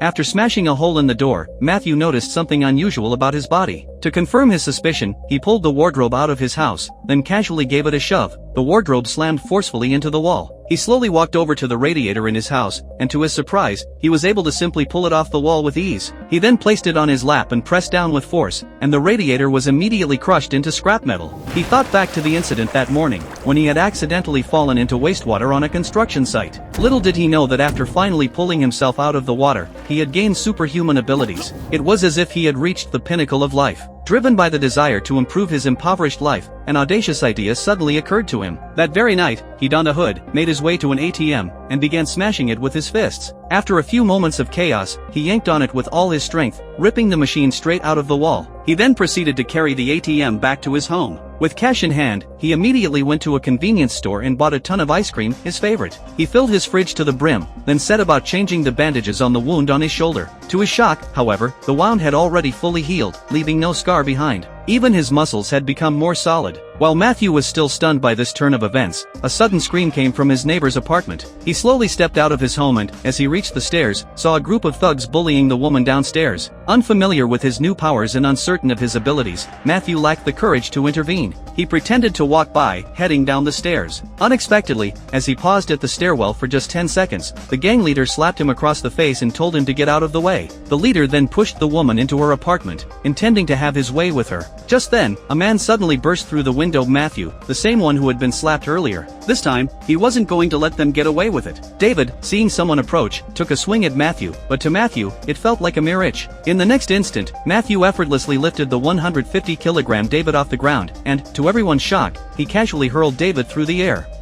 After smashing a hole in the door, Matthew noticed something unusual about his body. To confirm his suspicion, he pulled the wardrobe out of his house, then casually gave it a shove. The wardrobe slammed forcefully into the wall. He slowly walked over to the radiator in his house, and to his surprise, he was able to simply pull it off the wall with ease. He then placed it on his lap and pressed down with force, and the radiator was immediately crushed into scrap metal. He thought back to the incident that morning, when he had accidentally fallen into wastewater on a construction site. Little did he know that after finally pulling himself out of the water, he had gained superhuman abilities. It was as if he had reached the pinnacle of life. Driven by the desire to improve his impoverished life, an audacious idea suddenly occurred to him. That very night, he donned a hood, made his way to an ATM, and began smashing it with his fists. After a few moments of chaos, he yanked on it with all his strength, ripping the machine straight out of the wall. He then proceeded to carry the ATM back to his home. With cash in hand, he immediately went to a convenience store and bought a ton of ice cream, his favorite. He filled his fridge to the brim, then set about changing the bandages on the wound on his shoulder. To his shock, however, the wound had already fully healed, leaving no scar behind. Even his muscles had become more solid. While Matthew was still stunned by this turn of events, a sudden scream came from his neighbor's apartment. He slowly stepped out of his home and, as he reached the stairs, saw a group of thugs bullying the woman downstairs. Unfamiliar with his new powers and uncertain of his abilities, Matthew lacked the courage to intervene. He pretended to walk by, heading down the stairs. Unexpectedly, as he paused at the stairwell for just 10 seconds, the gang leader slapped him across the face and told him to get out of the way. The leader then pushed the woman into her apartment, intending to have his way with her. Just then, a man suddenly burst through the window of Matthew, the same one who had been slapped earlier. This time, he wasn't going to let them get away with it. David, seeing someone approach, took a swing at Matthew, but to Matthew, it felt like a mere itch. In the next instant, Matthew effortlessly lifted the 150-kilogram David off the ground, and, to everyone's shock, he casually hurled David through the air.